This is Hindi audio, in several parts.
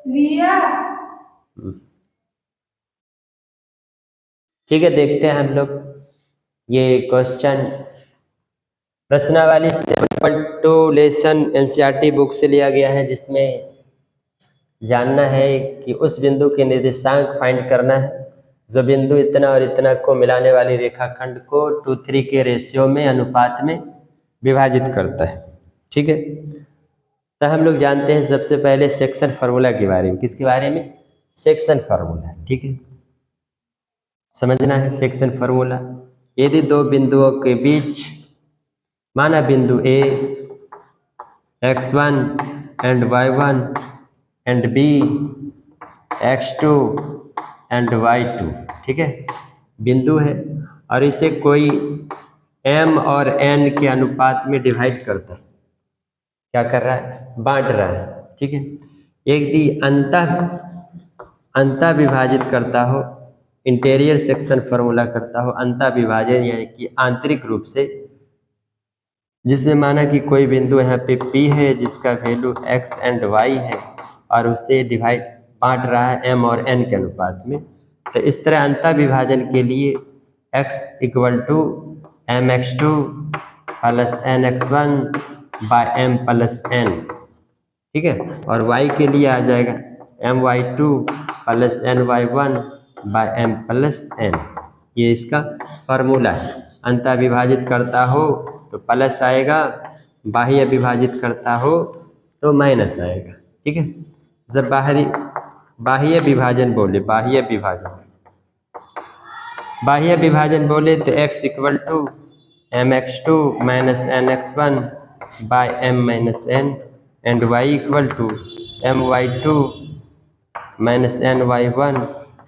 लिया। ठीक है, देखते हैं हम लोग ये क्वेश्चन प्रश्नावली 7.2 लेसन एनसीईआरटी बुक से लिया गया है, जिसमें जानना है कि उस बिंदु के निर्देशांक फाइंड करना है जो बिंदु इतना और इतना को मिलाने वाली रेखाखंड को 2:3 के रेशियो में अनुपात में विभाजित करता है। ठीक है, तो हम लोग जानते हैं सबसे पहले सेक्शन फार्मूला के बारे में। किसके बारे में? Section formula. ठीक है, समझना है सेक्शन फार्मूला। यदि दो बिंदुओं के बीच माना बिंदु ए x1 and y1 and b x2 and y2, ठीक है, बिंदु है और इसे कोई m और n के अनुपात में डिवाइड करता है। क्या कर रहा है? बांट रहा है। ठीक है, यदि अंतः विभाजित करता हो, इंटीरियर सेक्शन फार्मूला करता हो अंतः विभाजन, यानी कि आंतरिक रूप से, जिसमें माना कि कोई बिंदु यहाँ पे P है जिसका वैल्यू x एंड y है और उसे बांट रहा है m और n के अनुपात में। तो इस तरह अंतः विभाजन के लिए x equal to mx2 plus nx1 by m plus n, ठीक है, और y के लिए आ जाएगा my2 plus ny1 by m plus n। ये इसका फॉर्मूला है। अंतः विभाजित करता हो तो प्लस आएगा, बाह्य विभाजित करता हो तो माइनस आएगा। ठीक है, जब बाह्य विभाजन बोले तो x equal to mx2 minus nx1 by m minus n and y equal to my2 minus ny1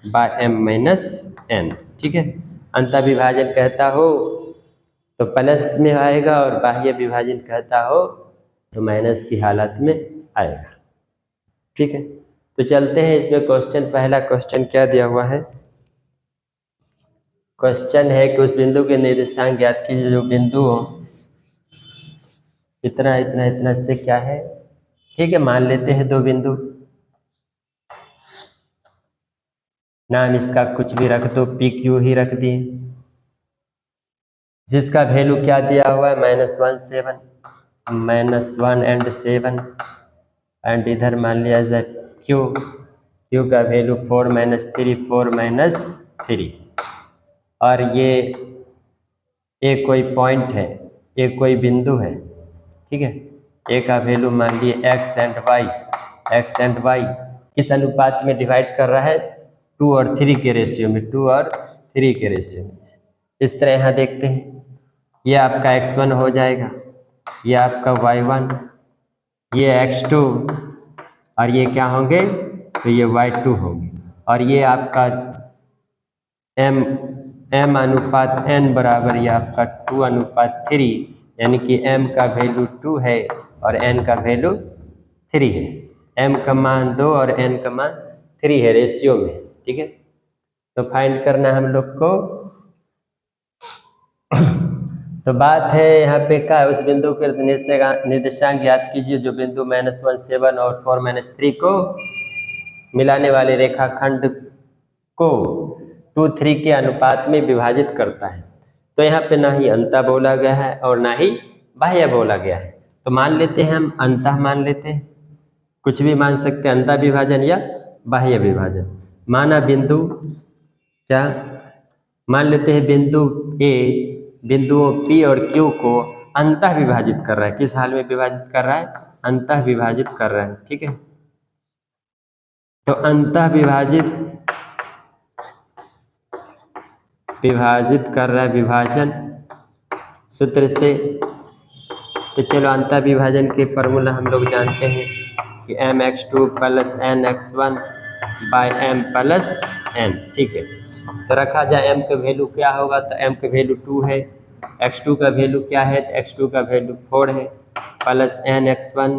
by m minus n। ठीक है, अंतः विभाजन कहता हो तो प्लस में आएगा और बाह्य विभाजन कहता हो तो माइनस की हालत में आएगा। ठीक है, तो चलते हैं इसमें क्वेश्चन। पहला क्वेश्चन क्या दिया हुआ है? क्वेश्चन है कि उस बिंदु के निर्देशांक ज्ञात कीजिए जो बिंदु हो इतना इतना इतना से क्या है। ठीक है, मान लेते हैं दो बिंदु, नाम इसका कुछ भी रख दो, PQ ही रख दिए, जिसका वैल्यू क्या दिया हुआ है? -1 एंड 7 एंड इधर मान लिया जाए Q का वैल्यू 4 - 3 और ये कोई पॉइंट है, ये कोई बिंदु है। ठीक है, ए का वैल्यू मान लिए x एंड y किस अनुपात में डिवाइड कर रहा है? 2 और 3 के रेशियो में, 2 और 3 के रेशियो में। इस तरह यहाँ देखते हैं, ये आपका x1 हो जाएगा, ये आपका y1, ये x2 और ये क्या होंगे? तो ये y2 होंगे और ये आपका m अनुपात n बराबर ये आपका 2:3, यानी कि m का वैल्यू 2 है और n का वैल्यू 3 है। m का मान 2 और n का मान 3 है रेशियो में। ठीक है, तो फाइंड करना हम लोग को। तो बात है यहाँ पे क्या है? उस बिंदु के निर्देशांक ज्ञात कीजिए जो बिंदु -1 7 और 4 - 3 को मिलाने वाले रेखाखंड को 2 3 के अनुपात में विभाजित करता है। तो यहाँ पे ना ही अंतः बोला गया है और ना ही बाह्य बोला गया है, तो मान लेते हैं हम अंतः मान लेते हैं, कुछ भी मान सकते हैं, अंतः विभाजन या बाह्य विभाजन। माना बिंदु क्या मान लेते हैं? बिंदु ए बिंदुओं P और Q को अंतः विभाजित कर रहा है। किस हाल में विभाजित कर रहा है? अंतः विभाजित कर रहा है। ठीक है, तो अंतः विभाजित कर रहा है विभाजन सूत्र से। तो चलो अंतः विभाजन के फॉर्मूला हम लोग जानते हैं कि mx2 plus nx1 by m plus n। ठीक है, तो रखा जाए m का वैल्यू क्या होगा? तो m का वैल्यू 2 है, x2 का वैल्यू क्या है? तो x2 का वैल्यू 4 है, प्लस nx1,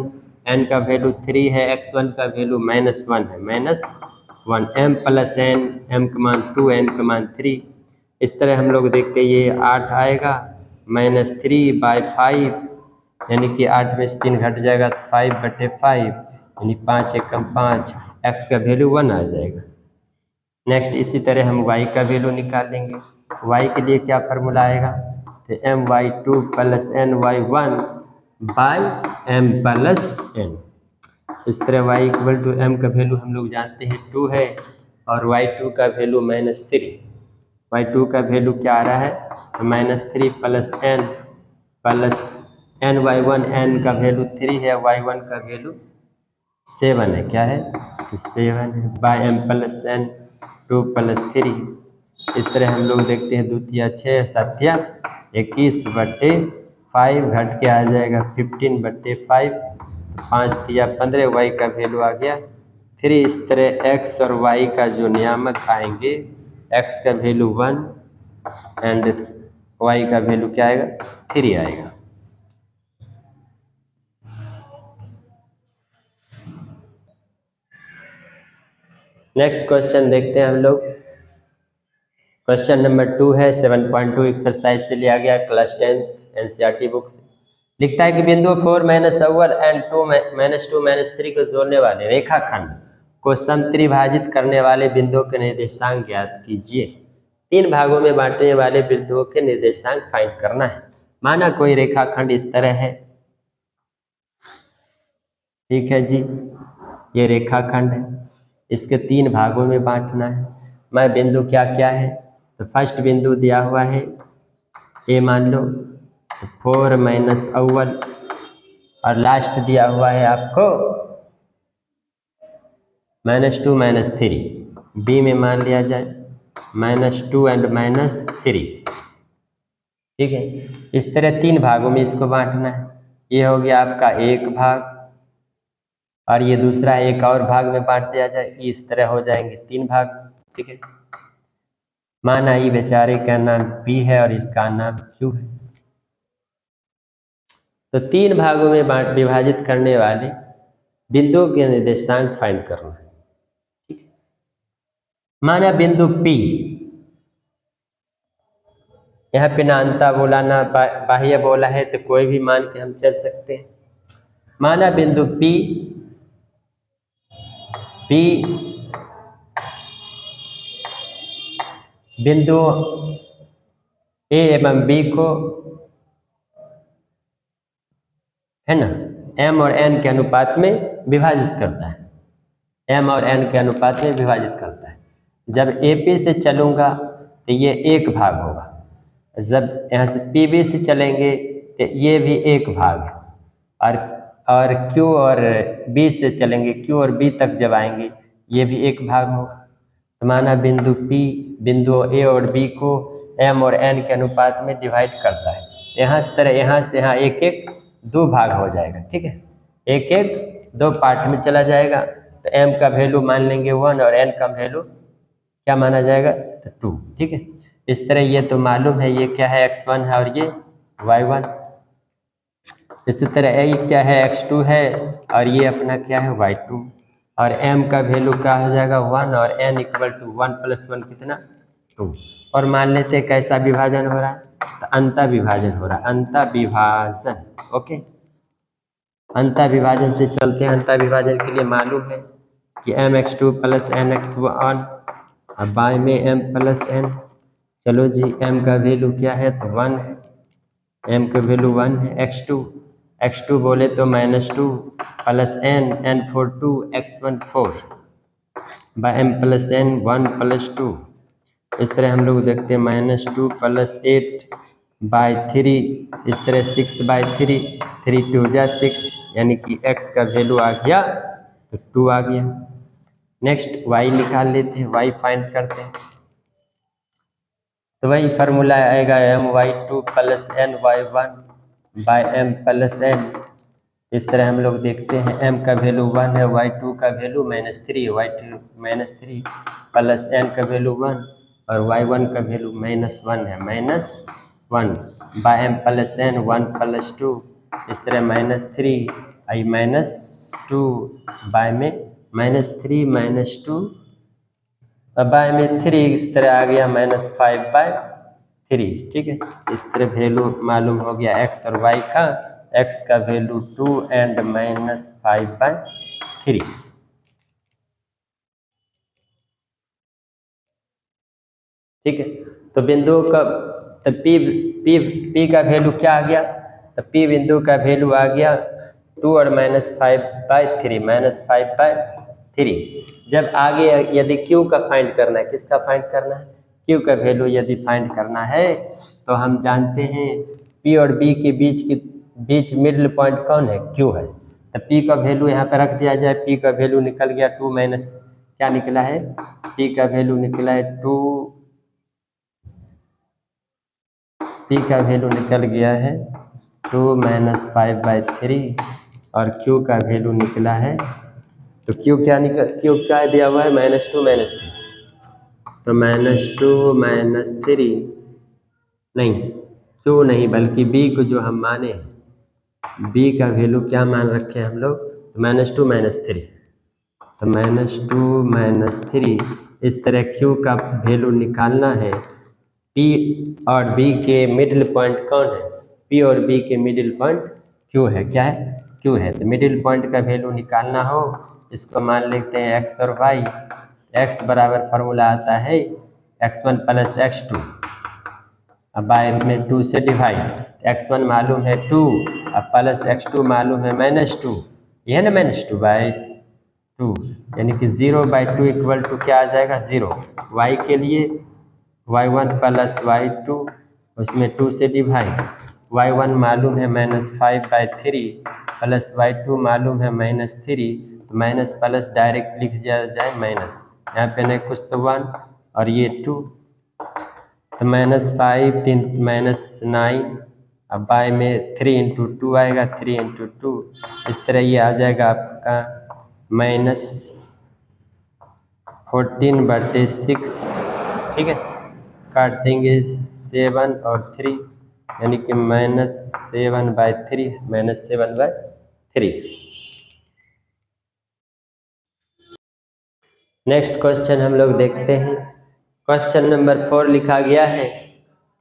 n का वैल्यू 3 है, x1 का वैल्यू -1 है, -1, m प्लस n, m का मान 2, n का मान 3। इस तरह हम लोग देखते हैं ये 8 आएगा, -3/5 यानी कि 8 में से 3 घट जाएगा तो 5/5 यानी 5 एकम 5, x का वैल्यू 1 आ जाएगा। नेक्स्ट इसी तरह हम y का वैल्यू निकाल लेंगे। y के लिए क्या फार्मूला आएगा, तो my2 plus ny1 by m plus n। इस तरह y इक्वल टू m का वैल्यू हम लोग जानते हैं 2 है और y2 का वैल्यू -3। y2 का वैल्यू क्या आ रहा है, तो -3 plus n plus ny1, n का वैल्यू 3 है, y1 का वैल्यू 7 है, क्या है, तो 7 है, by m plus n 2 plus 3। इस तरह हम लोग देखते हैं 2 तिया 6 7 21 बट्टे 5 घट के आ जाएगा 15 बट्टे 5, 5 तिया 15, y का वैल्यू आ गया 3। इस तरह x और y का जो नियामक आएंगे, x का वैल्यू 1 एंड y का वैल्यू क्या आएगा, 3 आएगा। नेक्स्ट क्वेश्चन देखते हैं हम लोग। क्वेश्चन नंबर 2 है 7.2 एक्सरसाइज से लिया गया, क्लास 10 एनसीईआरटी बुक से। लिखता है कि बिंदु 4 माइनस अव्वल एंड 2 माइनस 3 को जोड़ने वाले रेखाखंड को समत्रिभाजित करने वाले बिंदुओं के निर्देशांक ज्ञात कीजिए। 3 भागों में बांटने वाले बिंदुओं के निर्देशांक फाइंड करना है। माना कोई रेखाखंड इस तरह है, ठीक है जी, ये रेखाखंड है, इसके 3 भागों में बांटना है। मैं बिंदु क्या क्या है, तो फर्स्ट बिंदु दिया हुआ है ए मान लो, तो 4 माइनस अव्वल, और लास्ट दिया हुआ है आपको -2 -3। बी में मान लिया जाए -2 एंड -3, ठीक है। इस तरह 3 भागों में इसको बांटना है। ये हो गया आपका एक भाग, और ये दूसरा एक और भाग में बांट दिया जाए, इस तरह हो जाएंगे 3 भाग, ठीक है। माना ये बेचारे का नाम पी है और इसका नाम क्यू है। तो 3 भागों में विभाजित करने वाले बिंदुओं के निर्देशांक फाइंड करना है, ठीक है। माना बिंदु P, यहाँ पे ना अंता बोला ना बाह्य बोला है, तो कोई भी मान के हम चल सकते हैं। माना बिंदु P बिंदु A एवं B को, है ना, M और N के अनुपात में विभाजित करता है। M और N के अनुपात में विभाजित करता है। जब AP से चलूँगा तो ये एक भाग होगा, जब यहाँ से PB से चलेंगे तो ये भी एक भाग है, और Q और B से चलेंगे, Q और B तक जब आएंगे ये भी एक भाग होगा। तो माना बिंदु P बिंदु A और B को M और N के अनुपात में डिवाइड करता है। यहाँ से तरह यहाँ से यहाँ एक एक 2 भाग हो जाएगा, ठीक है, एक एक 2 पार्ट में चला जाएगा। तो M का वैल्यू मान लेंगे 1 और N का वैल्यू क्या माना जाएगा, तो 2, ठीक है। इस तरह ये तो मालूम है, ये क्या है x1 है और ये y1। इसी तरह ये क्या है x2 है और ये अपना क्या है y2, और m का वैल्यू क्या हो जाएगा 1 और n इक्वल टू 1 + 1 कितना 2। और मान लेते हैं कैसा विभाजन हो रहा है, तो अंता विभाजन हो रहा है, अंता विभाजन, ओके। अंता विभाजन से चलते हैं। अंता विभाजन के लिए मालूम है कि mx2 + nx1 अब बाय में m + n। चलो जी, m का वैल्यू क्या है, तो 1 है, m का वैल्यू 1 है। x2 बोले तो -2 + n, n 4 2, x1 4 bye m + n 1 + 2। इस तरह हम लोग देखते हैं -2 + 8 बाय 3, इस तरह 6/3, 3 2 जा 6, यानी कि x का वैल्यू आ गया तो 2 आ गया। नेक्स्ट y निकाल लेते हैं, y फाइंड करते हैं। तो वही फार्मूला आएगा my2 + ny1 by m + n। इस तरह हम लोग देखते हैं m का वैल्यू 1 है, y2 का वैल्यू -3, y2 -3 + n का वैल्यू 1 और y1 का वैल्यू -1 है, -1 बाय m + n 1 + 2। इस तरह -3 आई -2 बाय में -3 -2 बाय में 3, इस तरह आ गया -5/3, ठीक है। इस तरह वैल्यू मालूम हो गया x और y का, x का वैल्यू 2 एंड -5/3। ठीक है। तो बिंदु का तो पी पी पी का वैल्यू क्या आ गया, तो पी बिंदु का वैल्यू आ गया 2 और -5/3 -5/3। जब आगे यदि क्यू का फाइंड करना है, किसका फाइंड करना है, क्यू का वैल्यू यदि फाइंड करना है तो हम जानते हैं पी और बी के बीच मिडिल पॉइंट कौन है, क्यू है। तो पी का वैल्यू यहाँ पर रख दिया जाए, पी का वैल्यू निकल गया 2 माइनस क्या निकला है, पी का वैल्यू निकला है 2, पी का वैल्यू निकल गया है 2 - 5/3 और क्यू का वैल्यू निकला है, तो क्यू क्या दिया हुआ है, -2 -3, तो -2 -3 नहीं, क्यू नहीं बल्कि बी को जो हम माने, बी का वैल्यू क्या मान रखे हम लोग, -2 -3, तो -2 -3। इस तरह क्यू का वैल्यू निकालना है। पी और बी के मिडिल पॉइंट कौन है, पी और बी के मिडिल पॉइंट क्यू है, क्या है, क्यू है। तो मिडिल पॉइंट का वैल्यू निकालना हो, इसको मान लेते हैं x और y। x बराबर फार्मूला आता है x1 + x2, अब बाय में 2 से डिवाइड, x1 मालूम है 2 अब प्लस x2 मालूम है -2, यह है ना -2/2, यानी कि 0/2 इक्वल टू क्या आ जाएगा 0। y के लिए y1 + y2, उसमें 2 से डिवाइड, y1 मालूम है -5/3 प्लस y2 मालूम है -3, तो माइनस प्लस डायरेक्ट लिख दिया जाए माइनस, यहाँ पे नहीं कुछ तो 1 और ये 2, तो -5 3 -9, अब बाय में 3 × 2 आएगा, 3 × 2, इस तरह ये आ जाएगा आपका -14/6, ठीक है। काट देंगे 7 और 3, यानी कि -7/3 -7/3। नेक्स्ट क्वेश्चन हम लोग देखते हैं। क्वेश्चन नंबर 4 लिखा गया है,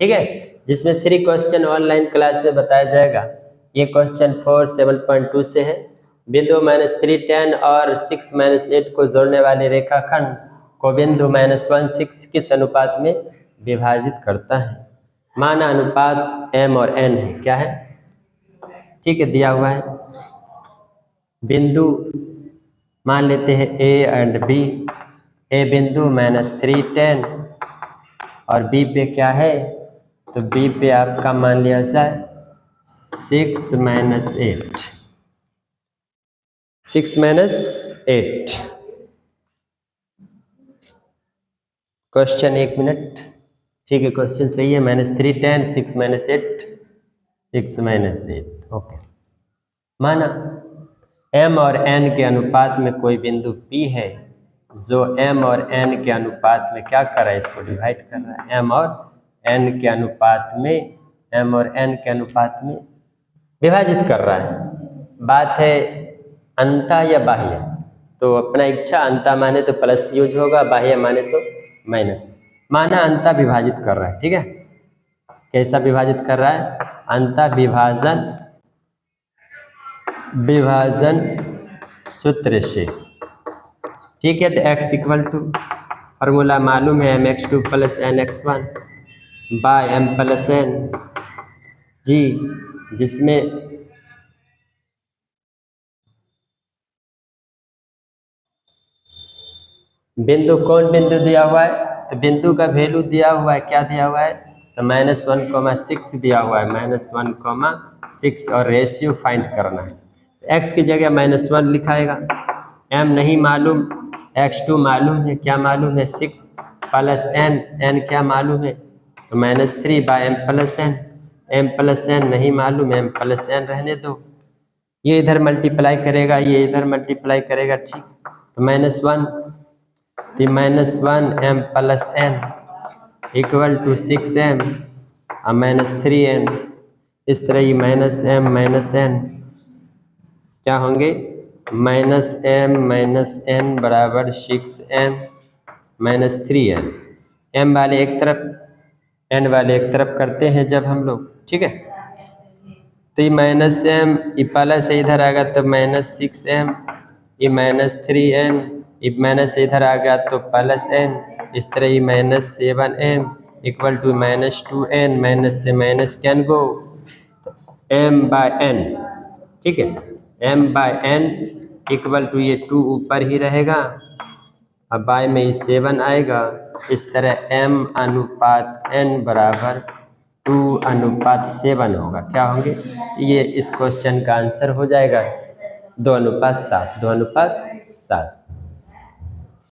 ठीक है, जिसमें 3 क्वेश्चन ऑनलाइन क्लास में बताया जाएगा। ये क्वेश्चन 4 7.2 से है। बिंदु -3 10 और 6 -8 को जोड़ने वाले रेखाखंड को बिंदु -1 6 किस अनुपात में विभाजित करता है। माना अनुपात m और n है, क्या है, ठीक है, दिया हुआ है। बिंदु मान लेते हैं A एंड B। ए बिंदु -3 10 और बी पे क्या है, तो बी पे आपका मान लिया जाए 6 -8, 6 -8। क्वेश्चन 1 मिनट, ठीक है, क्वेश्चन सही है, -3 10 6 -8 6 -8, ओके। माना m और n के अनुपात में कोई बिंदु P है जो m और n के अनुपात में क्या कर रहा है, इसको डिवाइड कर रहा है। m और n के अनुपात में, m और n के अनुपात में विभाजित कर रहा है। बात है अंता या बाह्य, तो अपना इच्छा, अंता माने तो प्लस यूज होगा, बाह्य माने तो माइनस। माना अंता विभाजित कर रहा है, ठीक है, कैसा विभाजित कर रहा है, अंता विभाजन सूत्र से, ठीक है। तो x इक्वल टू फार्मूला मालूम है mx2 + nx1 by m + n जी, जिसमें बिंदु कौन बिंदु दिया हुआ है, तो बिंदु का वैल्यू दिया हुआ है, क्या दिया हुआ है, तो -1,6 दिया हुआ है, -1,6 और रेशियो फाइंड करना है। x की जगह -1 लिखाएगा, m नहीं मालूम, x2 मालूम है, क्या मालूम है 6 + n, n क्या मालूम है, तो -3/m + n, m + n नहीं मालूम, m + n रहने दो, ये इधर मल्टीप्लाई करेगा, ये इधर मल्टीप्लाई करेगा, ठीक, तो -1 तो -1m + n equal to 6m और -3n, इस तरह ये -m - n क्या होंगे, -m - n बराबर 6m - 3n, m वाले एक तरफ n वाले एक तरफ करते हैं जब हम लोग, ठीक है। तो ये -m ये प्लस इधर आ गया तो -6m, ये -3n, ये माइनस इधर आ गया तो +n, इस तरह ही -7m equal to -2n, minus से माइनस कैन गो, m/n, ठीक है। m/n इक्वल टू ये 2 ऊपर ही रहेगा, अब बाय में ये 7 आएगा। इस तरह m/n बराबर 2/7 होगा। क्या होंगे ये, इस क्वेश्चन का आंसर हो जाएगा 2:7, 2:7।